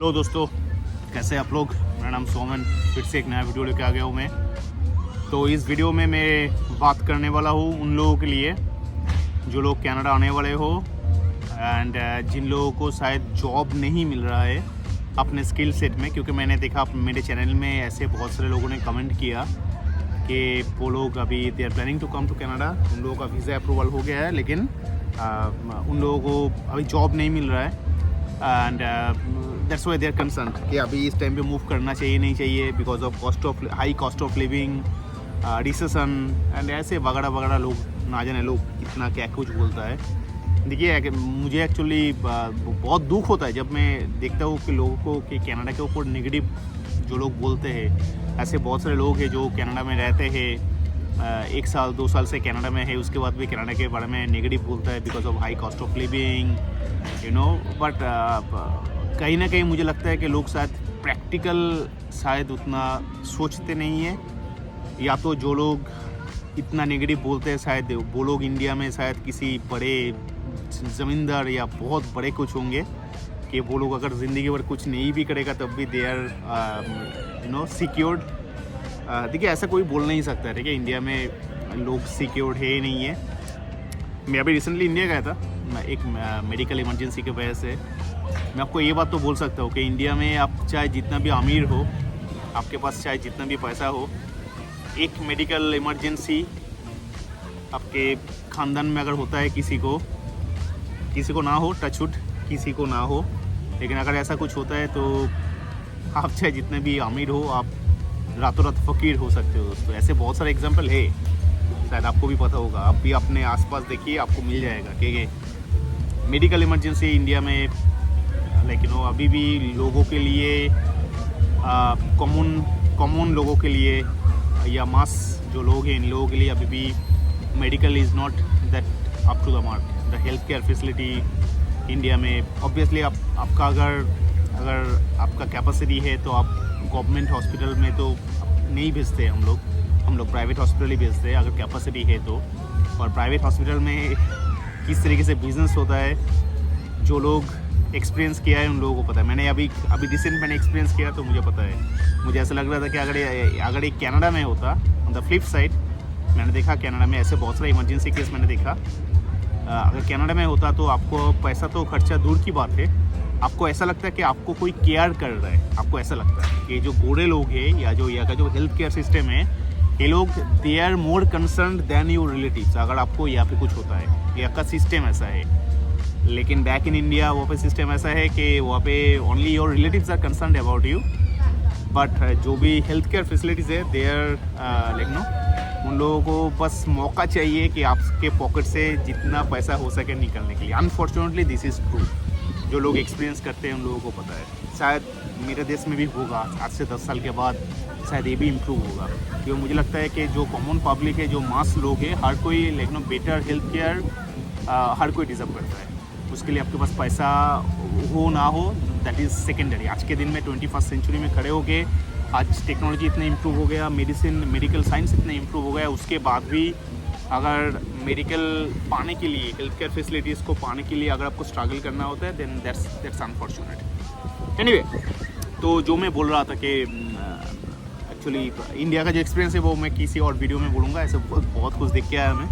Hello दोस्तों, कैसे आप लोग। मेरा नाम सोमन, फिर से एक नया वीडियो लेके आ गया हूँ मैं। तो इस वीडियो में मैं बात करने वाला हूँ उन लोगों के लिए जो लोग कनाडा आने वाले हो एंड जिन लोगों को शायद जॉब नहीं मिल रहा है अपने स्किल सेट में। क्योंकि मैंने देखा मेरे चैनल में ऐसे बहुत सारे लोगों ने कमेंट किया कि वो लोग अभी they are planning to come to Canada, उन लोगों का वीज़ा अप्रूवल हो गया है लेकिन उन लोगों को अभी जॉब नहीं मिल रहा है and that's why they are concern कि अभी इस टाइम पे मूव करना चाहिए नहीं चाहिए because of high cost of living, recession and ऐसे वगैरह वगैरह। लोग ना जाने लोग इतना क्या कुछ बोलता है। देखिए मुझे एक्चुअली बहुत दुख होता है जब मैं देखता हूँ कि लोगों को कि कनाडा के ऊपर नेगेटिव जो लोग बोलते हैं। ऐसे बहुत सारे लोग हैं जो कनाडा में रहते हैं, 1 साल 2 साल से कनाडा में है, उसके बाद भी कनाडा के बारे में नेगेटिव बोलता है because of high cost of living but कहीं ना कहीं मुझे लगता है कि लोग शायद प्रैक्टिकल शायद उतना सोचते नहीं है, या तो जो लोग इतना नेगेटिव बोलते हैं शायद वो लोग इंडिया में शायद किसी बड़े ज़मींदार या बहुत बड़े कुछ होंगे कि वो लोग अगर ज़िंदगी भर कुछ नहीं भी करेगा तब भी दे आर सिक्योर्ड। देखिए ऐसा कोई बोल नहीं सकता, ठीक है, इंडिया में लोग सिक्योर्ड है ही नहीं है। मैं अभी रिसेंटली इंडिया गया था एक मेडिकल इमरजेंसी की वजह से। मैं आपको ये बात तो बोल सकता हूँ कि इंडिया में आप चाहे जितना भी अमीर हो, आपके पास चाहे जितना भी पैसा हो, एक मेडिकल इमरजेंसी आपके ख़ानदान में अगर होता है, किसी को ना हो, टचवुड किसी को ना हो, लेकिन अगर ऐसा कुछ होता है तो आप चाहे जितने भी अमीर हो, आप रातों रात फ़कीर हो सकते हो दोस्तों। ऐसे बहुत सारे एग्जांपल है, शायद आपको भी पता होगा, आप भी अपने आसपास देखिए, आपको मिल जाएगा कि मेडिकल इमरजेंसी इंडिया में अभी भी लोगों के लिए कॉमन लोगों के लिए या मास जो लोग हैं इन लोगों के लिए अभी भी medical is not that up to the mark. The health care facility India में ऑब्वियसली आपका अगर आपका कैपेसिटी है तो आप गवर्नमेंट हॉस्पिटल में तो नहीं भेजते हम लोग प्राइवेट हॉस्पिटल ही भेजते हैं अगर कैपेसिटी है तो। और प्राइवेट हॉस्पिटल में किस तरीके से बिजनेस होता है, जो लोग एक्सपीरियंस किया है उन लोगों को पता है। मैंने अभी रिसेंट मैंने एक्सपीरियंस किया तो मुझे पता है। मुझे ऐसा लग रहा था कि अगर ये कनाडा में होता, ऑन द फ्लिप साइड मैंने देखा कनाडा में ऐसे बहुत सारे इमरजेंसी केस मैंने देखा। अगर कनाडा में होता तो आपको पैसा तो खर्चा दूर की बात है, आपको ऐसा लगता है कि आपको कोई केयर कर रहा है। आपको ऐसा लगता है कि जो गोरे लोग हैं या जो यहाँ का जो हेल्थ केयर सिस्टम है, ये लोग they are more concern than your relatives. अगर आपको यहाँ पे कुछ होता है, यहाँ का सिस्टम ऐसा है। लेकिन बैक इन इंडिया वहाँ पे सिस्टम ऐसा है कि वहाँ पे only your relatives are concern about you, but जो भी हेल्थ केयर फैसिलिटीज़ है दे आर उन लोगों को बस मौका चाहिए कि आपके पॉकेट से जितना पैसा हो सके निकलने के लिए। Unfortunately this is true. जो लोग एक्सपीरियंस करते हैं उन लोगों को पता है। शायद मेरे देश में भी होगा, आज से 10 साल के बाद शायद ये भी इम्प्रूव होगा। क्योंकि मुझे लगता है कि जो कॉमन पब्लिक है, जो मास लोग हैं, हर कोई बेटर हेल्थ केयर हर कोई डिजर्व करता है। उसके लिए आपके पास पैसा हो ना हो दैट इज़ सेकेंडरी। आज के दिन में 21st सेंचुरी में खड़े हो गए, आज टेक्नोलॉजी इतना इम्प्रूव हो गया, मेडिकल साइंस इतना इम्प्रूव हो गया, उसके बाद भी अगर मेडिकल पाने के लिए, हेल्थ केयर फैसिलिटीज़ को पाने के लिए अगर आपको स्ट्रगल करना होता है देन दैट्स अनफॉर्चुनेट। एनीवे, तो जो मैं बोल रहा था कि एक्चुअली इंडिया का जो एक्सपीरियंस है वो मैं किसी और वीडियो में बोलूँगा। ऐसे बहुत कुछ देख के आया मैं।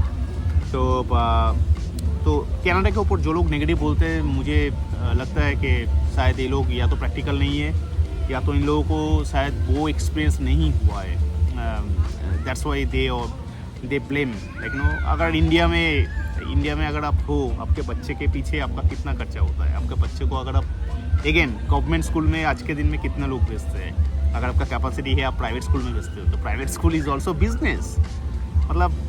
तो कनाडा के ऊपर जो लोग नेगेटिव बोलते हैं, मुझे लगता है कि शायद ये लोग या तो प्रैक्टिकल नहीं है या तो इन लोगों को शायद वो एक्सपीरियंस नहीं हुआ है। दैट्स वाई दे ब्लेम अगर इंडिया में अगर आप हो, आपके बच्चे के पीछे आपका कितना खर्चा होता है। आपके बच्चे को अगर आप गवर्नमेंट स्कूल में आज के दिन में कितने लोग भेजते हैं। अगर आपका कैपेसिटी है आप प्राइवेट स्कूल में भेजते हो तो private school is also business. मतलब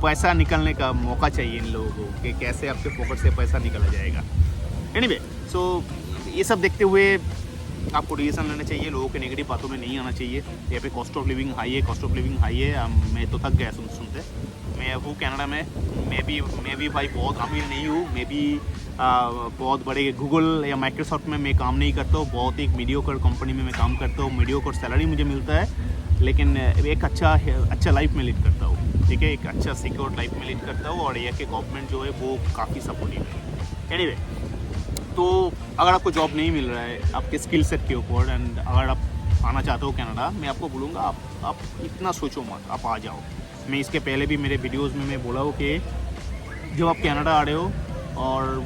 पैसा निकलने का मौका चाहिए इन लोगों को कि कैसे आपके पॉकेट से पैसा निकला जाएगा। एनीवे, सो ये सब देखते हुए आपको डिसीजन लेना चाहिए, लोगों के नेगेटिव बातों में नहीं आना चाहिए। यहाँ पे कॉस्ट ऑफ लिविंग हाई है। मैं तो थक गया सुनते। मैं हूँ कनाडा में, मैं भी भाई बहुत अमीर नहीं हूँ। मैं भी बहुत बड़े गूगल या माइक्रोसॉफ्ट में मैं काम नहीं करता हूँ। बहुत एक मीडियोकर कंपनी में मैं काम करता हूँ। मीडियोकर सैलरी मुझे मिलता है, लेकिन एक अच्छा लाइफ में लीड करता हूँ, ठीक है, एक अच्छा सिक्योर लाइफ में लीड करता हूँ। और ये कि गवर्नमेंट जो है वो काफ़ी सपोर्टिव है। एनीवे, तो अगर आपको जॉब नहीं मिल रहा है आपके स्किल सेट के ऊपर एंड अगर आप आना चाहते हो कनाडा, मैं आपको बोलूँगा आप इतना सोचो मत, आप आ जाओ। मैं इसके पहले भी मेरे वीडियोस में मैं बोला हूँ कि जब आप कनाडा आ रहे हो और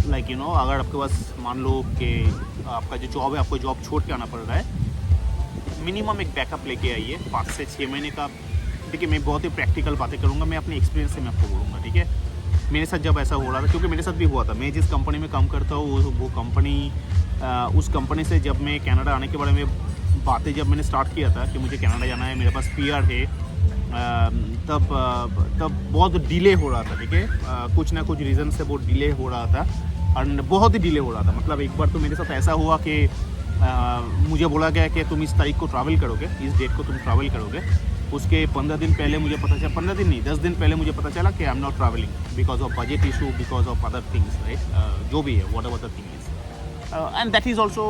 लाइक यू नो अगर आपके पास मान लो कि आपका जो जॉब है आपको जॉब छोड़ के आना पड़ रहा है, मिनिमम एक बैकअप लेके आइए 5 से 6 महीने का। देखिए मैं बहुत ही प्रैक्टिकल बातें करूँगा, मैं अपने एक्सपीरियंस से मैं आपको बोलूँगा, ठीक है। मेरे साथ जब ऐसा हो रहा था, क्योंकि मेरे साथ भी हुआ था, मैं जिस कंपनी में काम करता हूँ वो कंपनी उस कंपनी से जब मैं कनाडा आने के बारे में बातें जब मैंने स्टार्ट किया था कि मुझे कनाडा जाना है, मेरे पास PR है, तब बहुत डिले हो रहा था, ठीक है। कुछ ना कुछ रीज़न से वो डिले हो रहा था और बहुत ही डिले हो रहा था। मतलब एक बार तो मेरे साथ ऐसा हुआ कि मुझे बोला गया कि तुम इस तारीख को ट्रैवल करोगे, इस डेट को तुम ट्रैवल करोगे। उसके 15 दिन पहले मुझे पता चला, 15 दिन नहीं 10 दिन पहले मुझे पता चला कि I am not travelling because of budget issue, because of other things, right. जो भी है whatever the thing is, and that is also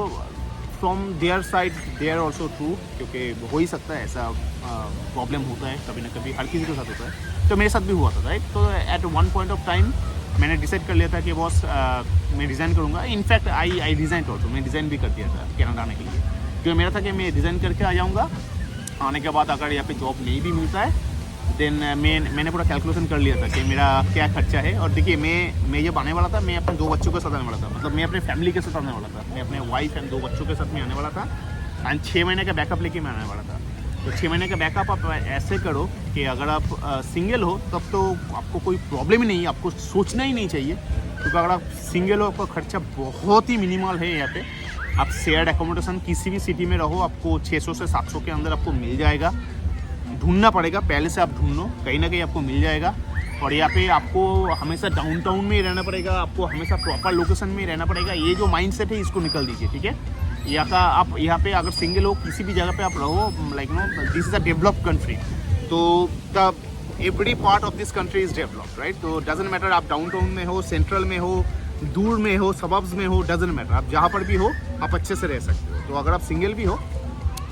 from their side, they are also true, क्योंकि हो ही सकता है ऐसा प्रॉब्लम होता है कभी ना कभी, हर किसी के साथ होता है। तो मेरे साथ भी हुआ था, राइट। तो at one point of time मैंने डिसाइड कर लिया था कि बॉस मैं रिज़ाइन करूँगा। इनफैक्ट आई रिज़ाइन ऑल्सो, मैं रिज़ाइन भी कर दिया था कनाडा आने के लिए, क्योंकि मेरा था कि मैं रिज़ाइन करके आ जाऊँगा। आने के बाद अगर यहाँ पे जॉब नहीं भी मिलता है देन मैंने पूरा कैलकुलेशन कर लिया था कि मेरा क्या खर्चा है। और देखिए मैं जब आने वाला था, मैं अपने 2 बच्चों के साथ आने वाला था, मतलब मैं अपने फैमिली के साथ आने वाला था, मैं अपने वाइफ एंड 2 बच्चों के साथ में आने वाला था एंड 6 महीने का बैकअप लेके मैं आने वाला था। तो 6 महीने का बैकअप आप ऐसे करो कि अगर आप सिंगल हो तब तो आपको कोई प्रॉब्लम ही नहीं है, आपको सोचना ही नहीं चाहिए, क्योंकि अगर आप सिंगल हो आपका खर्चा बहुत ही मिनिमल है। यहाँ पे आप शेयर्ड एकोमोडेशन किसी भी सिटी में रहो आपको 600 से 700 के अंदर आपको मिल जाएगा। ढूंढना पड़ेगा, पहले से आप ढूंढ लो, कहीं ना कहीं आपको मिल जाएगा। और यहाँ पे आपको हमेशा डाउनटाउन में ही रहना पड़ेगा, आपको हमेशा प्रॉपर लोकेशन में ही रहना पड़ेगा। ये जो माइंडसेट है इसको निकल दीजिए, ठीक है। यहाँ का आप यहाँ पे अगर सिंगल हो किसी भी जगह पे आप रहो, like no this is a developed country, तो the every part of this country is developed, right. तो डजेंट मैटर आप डाउनटाउन में हो, सेंट्रल में हो, दूर में हो, सबब्स में हो, डजेंट मैटर, आप जहाँ पर भी हो आप अच्छे से रह सकते हो। तो अगर आप सिंगल भी हो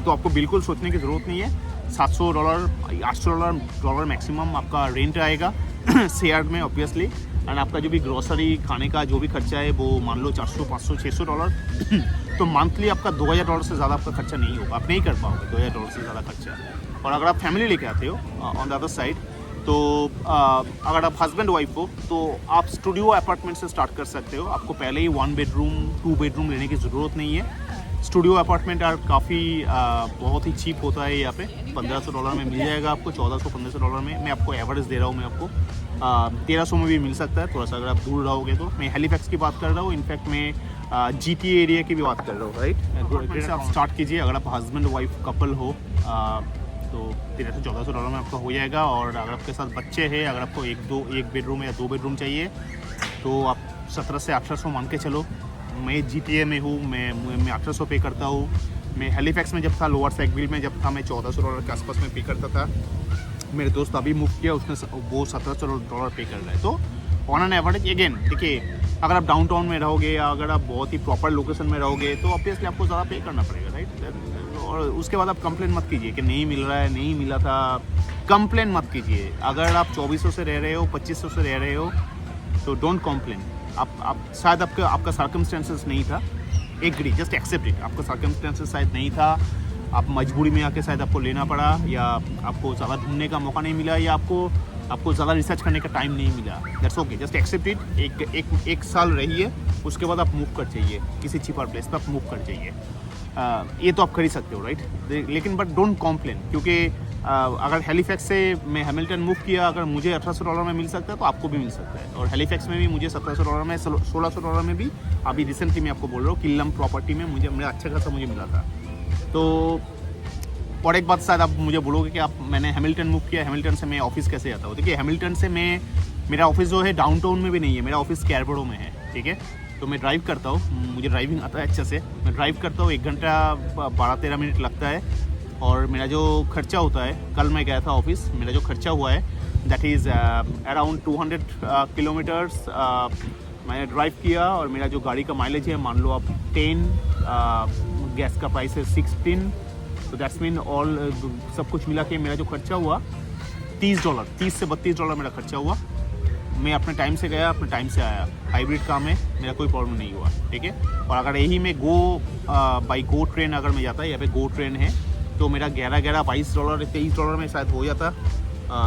तो आपको बिल्कुल सोचने की ज़रूरत नहीं है। $700 $800 मैक्सिमम आपका रेंट आएगा शेयर में ऑब्वियसली, एंड आपका जो भी ग्रोसरी खाने का जो भी खर्चा है वो मान लो $400 $500 $600 तो मंथली आपका $2000 से ज़्यादा आपका खर्चा नहीं होगा, आप नहीं कर पाओगे $2000 से ज़्यादा खर्चा। और अगर आप फैमिली लेके आते हो ऑन द अदर साइड, तो अगर आप हस्बैंड वाइफ हो तो आप स्टूडियो अपार्टमेंट से स्टार्ट कर सकते हो। आपको पहले ही 1 बेडरूम 2 बेडरूम लेने की ज़रूरत नहीं है। स्टूडियो अपार्टमेंट काफ़ी बहुत ही चीप होता है यहाँ पे, $1500 में मिल जाएगा आपको, $1400-1500 में। मैं आपको एवरेज दे रहा हूँ, मैं आपको 1300 में भी मिल सकता है, थोड़ा सा अगर आप दूर रहोगे तो। मैं हैलीफैक्स की बात कर रहा हूँ, इनफैक्ट मैं GTA एरिया की भी बात कर रहा हूँ, राइट। से आप स्टार्ट कीजिए, अगर आप हस्बैंड वाइफ कपल हो तो $1300-1400 में आपका हो जाएगा। और अगर आपके साथ बच्चे हैं, अगर आपको एक बेडरूम या 2 बेडरूम चाहिए तो आप 1700 से 1800 मान के चलो। मैं GTA में हूँ, मैं 1800 पे करता हूँ। मैं हैलीफैक्स में जब था, लोअर सैकविल में जब था, मैं $1400 के आसपास में पे करता था। मेरे दोस्त अभी मूव किया, उसने वो $1700 पे कर रहा है। तो ऑन एन एवरेज अगेन देखिए, अगर आप डाउनटाउन में रहोगे या अगर आप बहुत ही प्रॉपर लोकेशन में रहोगे तो ऑब्वियसली आपको ज़्यादा पे करना पड़ेगा, राइट। और उसके बाद आप कंप्लेन मत कीजिए कि नहीं मिल रहा है, नहीं मिला था, कंप्लेन मत कीजिए। अगर आप 2400 से रह रहे हो, 2500 से रह रहे हो तो डोंट कंप्लेन। आप शायद आपका सर्कमस्टेंसेस नहीं था, एग्री, जस्ट एक्सेप्ट इट। आपका सर्कमस्टेंसेस शायद नहीं था, आप मजबूरी में आके शायद आपको लेना पड़ा, या आपको ज़्यादा ढूंढने का मौका नहीं मिला, या आपको ज़्यादा रिसर्च करने का टाइम नहीं मिला। That's okay, just accept it. एक साल रहिए, उसके बाद आप मूव कर जाइए, किसी चीपर प्लेस पर आप मूव कर जाइए। ये तो आप कर ही सकते हो, राइट। लेकिन बट डोंट कॉम्प्लेन, क्योंकि अगर हैलीफैक्स से मैं हैमिल्टन मूव किया, अगर मुझे $1800 में मिल सकता है तो आपको भी मिल सकता है। और हैलीफैक्स में भी मुझे $1700 में, $1600 में भी अभी रिसेंटली मैं आपको बोल रहा हूँ किल्लम प्रॉपर्टी में मेरा अच्छा खासा मुझे मिला था। तो और एक बात शायद आप मुझे बोलोगे कि मैंने हैमिल्टन मूव किया, हैमिल्टन से मैं ऑफिस कैसे आता हूँ। देखिए हैमिल्टन से मेरा ऑफिस जो है डाउनटाउन में भी नहीं है, मेरा ऑफिस स्कैरबरो में है, ठीक है। तो मैं ड्राइव करता हूँ, मुझे ड्राइविंग आता है अच्छे से। मैं ड्राइव करता हूँ, 1 घंटा 12-13 मिनट लगता है। और मेरा जो खर्चा होता है, कल मैं गया था ऑफिस, मेरा जो खर्चा हुआ है दैट इज़ अराउंड 200 किलोमीटर्स मैंने ड्राइव किया। और मेरा जो गाड़ी का माइलेज है मान लो आप 10, गैस का प्राइस है 16, तो दैट्स मीन ऑल सब कुछ मिला के मेरा जो खर्चा हुआ $30 से $32 मेरा खर्चा हुआ। मैं अपने टाइम से गया, अपने टाइम से आया। हाइब्रिड काम है, मेरा कोई प्रॉब्लम नहीं हुआ, ठीक है। और अगर यही मैं बाई गो ट्रेन अगर मैं जाता, यहाँ पे गो ट्रेन है, तो मेरा $22 $23 में शायद हो जाता,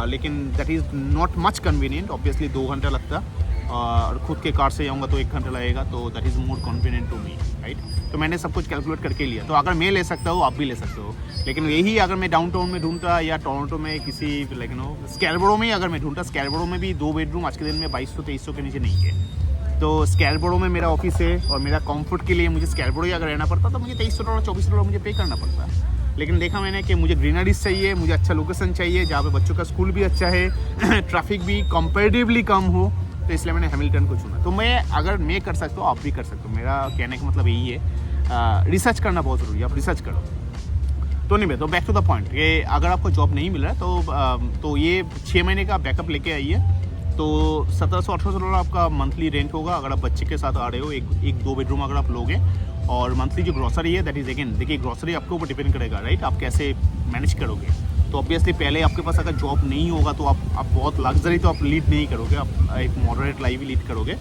लेकिन that is not much convenient, obviously 2 घंटा लगता, और खुद के कार से जाऊँगा तो 1 घंटा लगेगा, तो that is more convenient to me, right. तो मैंने सब कुछ कैलकुलेट करके लिया, तो अगर मैं ले सकता हूँ आप भी ले सकते हो। लेकिन यही अगर मैं डाउनटाउन में ढूंढता या टोरंटो में किसी लाइक नो स्कैरबरो में अगर मैं ढूंढता, स्कैरबरो में भी 2 बेडरूम आज के दिन में 2200-2300 के नीचे नहीं है। तो स्कैरबरो में मेरा ऑफिस है और मेरा कंफर्ट के लिए मुझे स्कैरबरो ही अगर रहना पड़ता तो मुझे $2300 $24 मुझे पे करना पड़ता। लेकिन देखा मैंने कि मुझे ग्रीनरीज चाहिए, मुझे अच्छा लोकेशन चाहिए जहाँ पे बच्चों का स्कूल भी अच्छा है, ट्रैफिक भी कंपेरेटिवली कम हो, तो इसलिए मैंने हैमिल्टन को चुना। तो अगर मैं कर सकता हूँ आप भी कर सकते हो। मेरा कहने का मतलब यही है, रिसर्च करना बहुत ज़रूरी है, आप रिसर्च करो। तो नहीं, तो बैक टू द पॉइंट, कि अगर आपको जॉब नहीं मिल रहा तो ये 6 महीने का बैकअप लेके आइए, तो $1700-1800 आपका मंथली रेंट होगा अगर आप बच्चे के साथ आ रहे हो, एक 2 बेडरूम अगर आप लोगे। और मंथली जो ग्रॉसरी है दैट इज़ अगेन, देखिए ग्रॉसरी आपके ऊपर डिपेंड करेगा, राइट, आप कैसे मैनेज करोगे। तो ऑब्वियसली पहले आपके पास अगर जॉब नहीं होगा तो आप बहुत लग्जरी तो आप लीड नहीं करोगे, आप एक मॉडरेट लाइफ ही लीड करोगे।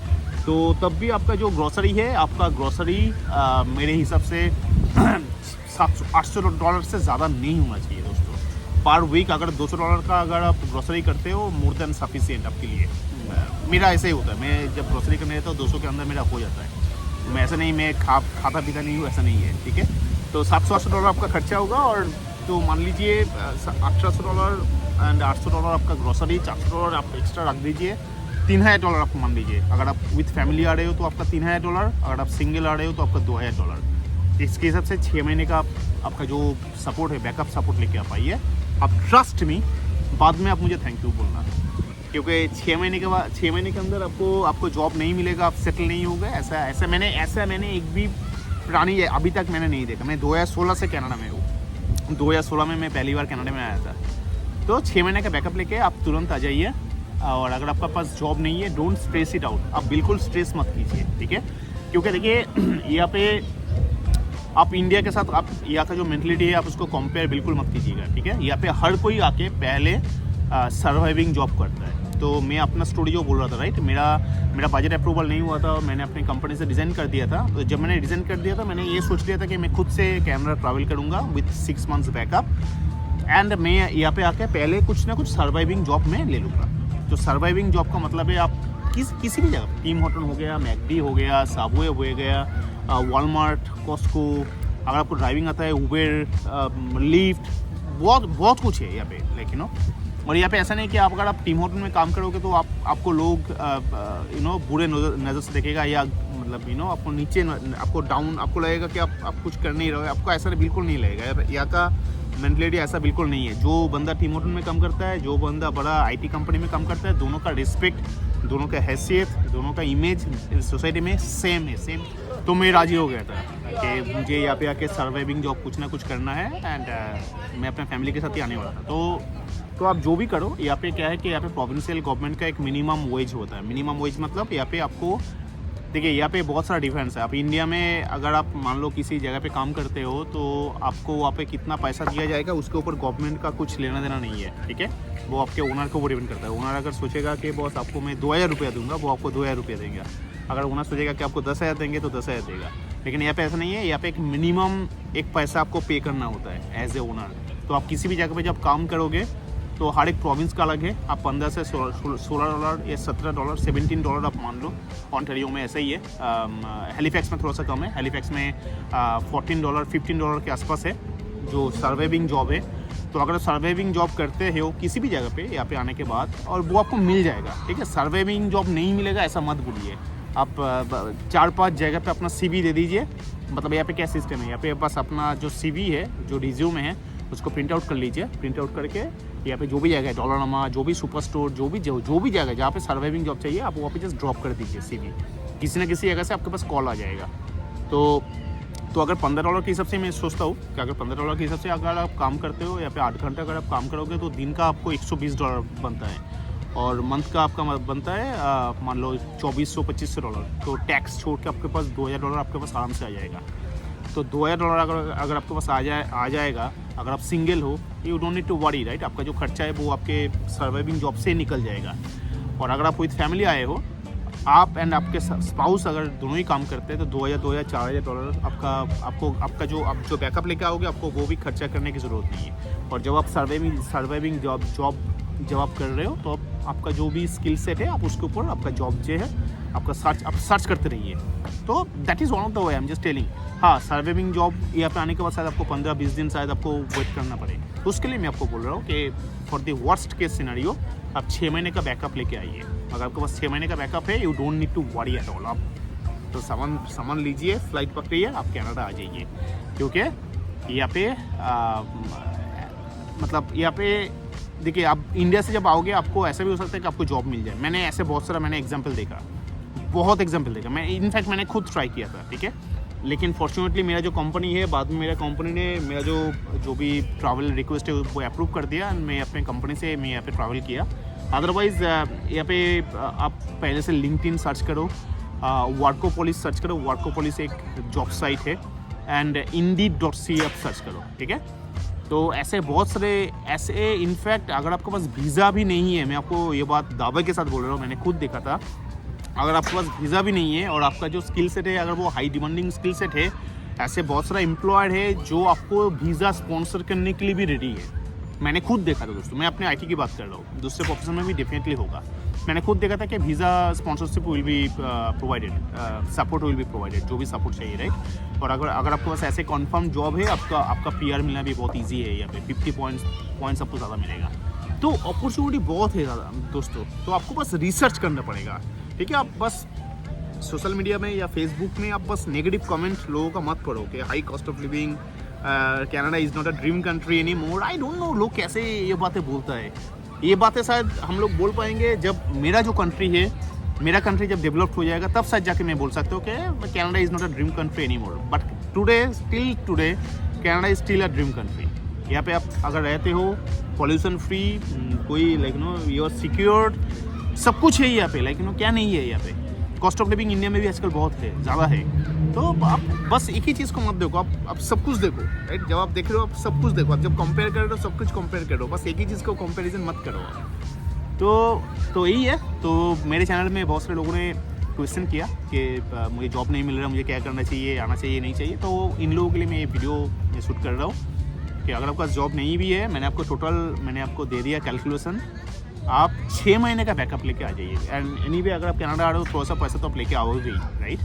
तो तब भी आपका जो ग्रॉसरी है, आपका ग्रॉसरी मेरे हिसाब से $700-800 से ज़्यादा नहीं होना चाहिए दोस्तों। पर वीक अगर $200 का अगर आप ग्रॉसरी करते हो, मोर देन सफिशिएंट आपके लिए। मेरा ऐसे ही होता है, मैं जब ग्रॉसरी करने जाता हूँ 200 के अंदर मेरा हो जाता है। मैं ऐसा नहीं, मैं खाता पीता नहीं हूँ, ऐसा नहीं है, ठीक है। तो $700-800 आपका खर्चा होगा, और तो मान लीजिए $800 एंड $800 आपका ग्रॉसरी, $400 आप एक्स्ट्रा रख दीजिए, $3000 आपको मान लीजिए। अगर आप विथ फैमिली आ रहे हो तो आपका $3000, अगर आप सिंगल आ रहे हो तो आपका $2000। इसके हिसाब से 6 महीने का आपका जो सपोर्ट है, बैकअप सपोर्ट लेके आप आइए। आप ट्रस्ट मी, बाद में आप मुझे थैंक यू बोलना, क्योंकि 6 महीने के अंदर आपको जॉब नहीं मिलेगा, आप सेटल नहीं हो गए। ऐसा मैंने एक भी प्राणी अभी तक मैंने नहीं देखा। मैं 2016 से कनाडा में हूँ, 2016 में मैं पहली बार कनाडा में आया था। तो 6 महीने का बैकअप लेके आप तुरंत आ जाइए। और अगर आपका पास जॉब नहीं है, डोंट स्ट्रेस इट आउट, आप बिल्कुल स्ट्रेस मत कीजिए, ठीक है। क्योंकि देखिए यहाँ पे आप इंडिया के साथ, आप यहाँ का जो मेंटलिटी है आप उसको कंपेयर बिल्कुल मत कीजिएगा, ठीक है। यहाँ पे हर कोई आके पहले सर्वाइविंग जॉब करता है। तो मैं अपना स्टोरी जो बोल रहा था, राइट, मेरा बजट अप्रूवल नहीं हुआ था, मैंने अपनी कंपनी से रिज़ाइन कर दिया था। तो जब मैंने रिज़ाइन कर दिया था, मैंने ये सोच लिया था कि मैं खुद से कैमरा ट्रैवल करूँगा विथ 6 मंथ्स बैकअप, एंड मैं यहाँ पे आके पहले कुछ ना कुछ सर्वाइविंग जॉब में ले लूँगा। तो सर्वाइविंग जॉब का मतलब है आप किसी भी जगह, टीम होटल हो गया, मैकडी हो गया, साबवे हो गया, वॉलमार्ट, कॉस्को, अगर आपको ड्राइविंग आता है, उबेर, लिफ्ट, बहुत कुछ है यहाँ पे, लाइक यू नो। और यहाँ पे ऐसा नहीं कि अगर आप टीम होटल में काम करोगे तो आपको लोग बुरे नज़र से देखेगा, या मतलब आपको नीचे, आपको डाउन, आपको लगेगा कि आप कुछ कर नहीं रहे हो। आपको ऐसा बिल्कुल नहीं लगेगा। यहाँ का मेंटलिटी ऐसा बिल्कुल नहीं है। जो बंदा टीम होटल में काम करता है, जो बंदा बड़ा IT कंपनी में काम करता है, दोनों का रिस्पेक्ट, दोनों का हैसियत, दोनों का इमेज सोसाइटी में सेम है, सेम। तो मैं राजी हो गया था कि मुझे यहाँ पे आके सर्वाइविंग जॉब कुछ ना कुछ करना है, एंड मैं अपने फैमिली के साथ ही आने वाला था। तो आप जो भी करो, यहाँ पे क्या है कि यहाँ पे प्रोविंशियल गवर्नमेंट का एक मिनिमम वेज होता है। मिनिमम वेज मतलब यहाँ पे आपको, देखिए यहाँ पे बहुत सारा डिफरेंस है। आप इंडिया में अगर आप मान लो किसी जगह पे काम करते हो, तो आपको वहाँ पे कितना पैसा दिया जाएगा उसके ऊपर गवर्नमेंट का कुछ लेना देना नहीं है, ठीक है। वो आपके ओनर को डिपेंड करता है। ओनर अगर सोचेगा कि बॉस आपको मैं 2000 रुपया दूंगा, वो आपको 2000 रुपया देंगे। अगर ओनर सोचेगा कि आपको 10,000 देंगे तो 10,000 देगा। लेकिन यहाँ पे ऐसा नहीं है। यहाँ पे एक मिनिमम एक पैसा आपको पे करना होता है एज ए ओनर। तो आप किसी भी जगह पे जब काम करोगे तो हर एक प्रोविंस का अलग है। आप 15 से $16 या $17, $17 आप मान लो। ऑन्टारियो में ऐसा ही है। हैलिफैक्स में थोड़ा सा कम है। हैलिफैक्स में $14, $15 के आसपास है जो सर्वाइविंग जॉब है। तो अगर सर्वाइविंग जॉब करते हो किसी भी जगह पे यहाँ पे आने के बाद, और वो आपको मिल जाएगा, ठीक है। सर्वाइविंग जॉब नहीं मिलेगा ऐसा मत बोलिए। आप 4-5 जगह पे अपना CV दे दीजिए। मतलब यहाँ पे क्या सिस्टम है, यहाँ पे बस अपना जो CV है, जो रिज्यूमे है, उसको प्रिंट आउट कर लीजिए। प्रिंट आउट करके यहाँ पे जो भी जगह है, डॉलरमा, जो भी सुपर स्टोर, जो भी जगह जहाँ पे सर्वाइविंग जॉब चाहिए, आप वहाँ पे जस्ट ड्रॉप कर दीजिए CV। किसी न किसी जगह से आपके पास कॉल आ जाएगा। तो अगर $15 के हिसाब से मैं सोचता हूँ कि अगर $15 के हिसाब से अगर आप काम करते हो, या फिर 8 घंटे अगर आप काम करोगे, तो दिन का आपको $120 बनता है, और मंथ का आपका बनता है मान लो $2400-2500। तो टैक्स छोड़ के आपके पास $2000 आपके पास आराम से आ जाएगा। तो $2000 अगर आपके पास आ जाएगा, अगर आप सिंगल हो, you don't need to worry, right. आपका जो खर्चा है वो आपके सर्वाइविंग जॉब से निकल जाएगा। और अगर आप विद फैमिली आए हो, आप एंड आपके स्पाउस अगर दोनों ही काम करते हैं तो $2,000 $4,000 आपका जो बैकअप लेके आओगे आपको वो भी खर्चा करने की ज़रूरत नहीं है। और जब आप सर्वाइविंग जॉब जब आप कर रहे हो तो आपका जो भी स्किल सेट है आप उसके ऊपर आपका जॉब जो है आपका सर्च करते रहिए। तो that is one of the way, I am just telling. हाँ, सर्वाइविंग जॉब यहाँ पे आने के बाद शायद आपको 15-20 दिन शायद आपको वेट करना पड़े, तो उसके लिए मैं आपको बोल रहा हूँ कि for the worst case scenario आप 6 महीने का बैकअप लेके आइए। अगर आपके पास 6 महीने का बैकअप है, you don't need to worry at all. आप तो सामान लीजिए, फ्लाइट पकड़िए, आप कनाडा आ जाइए। क्योंकि यहाँ पे मतलब यहाँ पे देखिए, आप इंडिया से जब आओगे आपको ऐसा भी हो सकता है कि आपको जॉब मिल जाए। मैंने ऐसे बहुत सारा एग्जाम्पल देखा, बहुत एग्जाम्पल देखा। इनफैक्ट मैंने खुद ट्राई किया था, ठीक है। लेकिन फॉर्चुनेटली मेरा जो कंपनी है, बाद में मेरा कंपनी ने मेरा जो भी ट्रैवल रिक्वेस्ट है वो अप्रूव कर दिया। मैं अपने कंपनी से मैं यहाँ पे ट्रैवल किया। अदरवाइज़ यहाँ पे आप पहले से लिंक्डइन सर्च करो, वर्कोपोलिस सर्च करो। वर्कोपोलिस एक जॉब साइट है, एंड indeed.ca आप सर्च करो, ठीक है। तो ऐसे बहुत सारे ऐसे, इनफैक्ट अगर आपके पास वीज़ा भी नहीं है, मैं आपको ये बात दावे के साथ बोल रहा हूँ, मैंने खुद देखा था। अगर आपके पास वीज़ा भी नहीं है और आपका जो स्किल सेट है अगर वो हाई डिमांडिंग स्किल सेट है, ऐसे बहुत सारा एम्प्लॉयड है जो आपको वीज़ा स्पॉन्सर करने के लिए भी रेडी है। मैंने खुद देखा था दोस्तों, मैं अपने आईटी की बात कर रहा हूँ, दूसरे प्रोफेशन में भी डेफिनेटली होगा। मैंने खुद देखा था कि visa sponsorship will be provided, support will be provided, जो भी सपोर्ट चाहिए, राइट। और अगर आपके पास ऐसे कन्फर्म जॉब है, आपका PR मिलना भी बहुत ईजी है। यहाँ पे 50 पॉइंट्स आपको ज़्यादा मिलेगा। तो अपॉर्चुनिटी बहुत है ज़्यादा दोस्तों। तो आपको बस रिसर्च करना पड़ेगा, ठीक है। आप बस सोशल मीडिया में या फेसबुक में आप बस नेगेटिव कमेंट लोगों का मत पढ़ो कि high cost of living, Canada is not a dream country any more. I don't know लोग कैसे ये बातें बोलता है। ये बातें शायद हम लोग बोल पाएंगे जब मेरा जो कंट्री है, मेरा कंट्री जब डेवलप हो जाएगा, तब शायद जाके मैं बोल सकता हूँ कि Canada is not a dream country any more. But still today Canada is still a dream country. यहाँ पे आप अगर रहते हो, पॉल्यूशन फ्री, कोई यू आर सिक्योर्ड, सब कुछ है यहाँ पे। क्या नहीं है यहाँ पे। कॉस्ट ऑफ लिविंग इंडिया में भी आजकल बहुत है, ज़्यादा है। तो आप बस एक ही चीज़ को मत देखो, आप सब कुछ देखो, राइट। जब आप देख रहे हो आप सब कुछ देखो। आप जब कंपेयर कर रहे हो सब कुछ कंपेयर करो, बस एक ही चीज़ को कंपैरिजन मत करो। तो यही है। तो मेरे चैनल में बहुत सारे लोगों ने क्वेश्चन किया कि मुझे जॉब नहीं मिल रहा, मुझे क्या करना चाहिए, आना चाहिए, नहीं चाहिए। तो इन लोगों के लिए मैं ये वीडियो शूट कर रहा हूँ कि अगर आपका जॉब नहीं भी है, मैंने आपको दे दिया कैलकुलेशन। आप 6 महीने का बैकअप लेके आ जाइए। एंड एनीवे अगर आप कनाडा आ रहे हो थोड़ा सा पैसा तो आप लेके आओगे ही, राइट।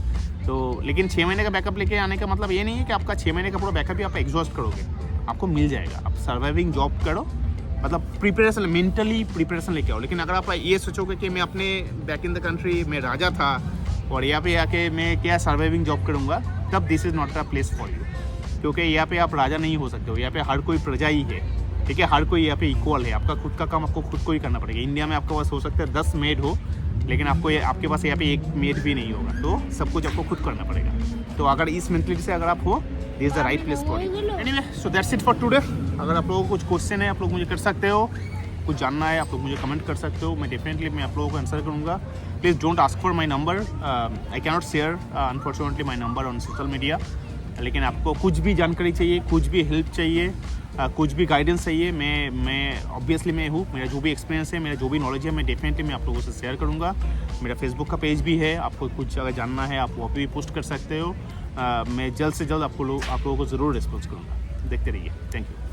तो लेकिन 6 महीने का बैकअप लेके आने का मतलब ये नहीं है कि आपका 6 महीने का पूरा बैकअप ही आप एग्जॉस्ट करोगे। आपको मिल जाएगा। आप सर्वाइविंग जॉब करो, मतलब प्रिपरेशन, मेंटली प्रिपरेशन लेके आओ। लेकिन अगर आप ये सोचोगे कि मैं अपने बैक इन द कंट्री में राजा था और यहाँ पे आके मैं क्या सर्वाइविंग जॉब करूँगा, तब this is not a place for you. क्योंकि यहाँ पे आप राजा नहीं हो सकते हो। यहाँ पे हर कोई प्रजा ही है, ठीक है। हर कोई यहाँ पे इक्वल है। आपका खुद का काम आपको खुद को ही करना पड़ेगा। इंडिया में आपके पास हो सकता है 10 मेड हो, लेकिन आपके पास यहाँ पे एक मेड भी नहीं होगा। तो सब कुछ आपको खुद करना पड़ेगा। तो अगर इस मेंटलिटी से अगर आप हो, this is the right place for you. Anyway, so that's it for today. अगर आप लोगों को कुछ क्वेश्चन है, आप लोग मुझे कर सकते हो। कुछ जानना है, आप लोग मुझे कमेंट कर सकते हो। मैं आप लोगों को आंसर करूँगा। Please don't ask for my number. I cannot share unfortunately my number on social media. लेकिन आपको कुछ भी जानकारी चाहिए, कुछ भी हेल्प चाहिए, कुछ भी गाइडेंस चाहिए, मैं ऑब्वियसली मैं हूँ। मेरा जो भी एक्सपीरियंस है, मेरा जो भी नॉलेज है, मैं डेफिनेटली मैं आप लोगों से शेयर करूँगा। मेरा फेसबुक का पेज भी है, आपको कुछ अगर जानना है आप वहाँ पे भी पोस्ट कर सकते हो। मैं जल्द से जल्द आप लोगों को ज़रूर रिस्पॉन्स करूँगा। देखते रहिए। Thank you.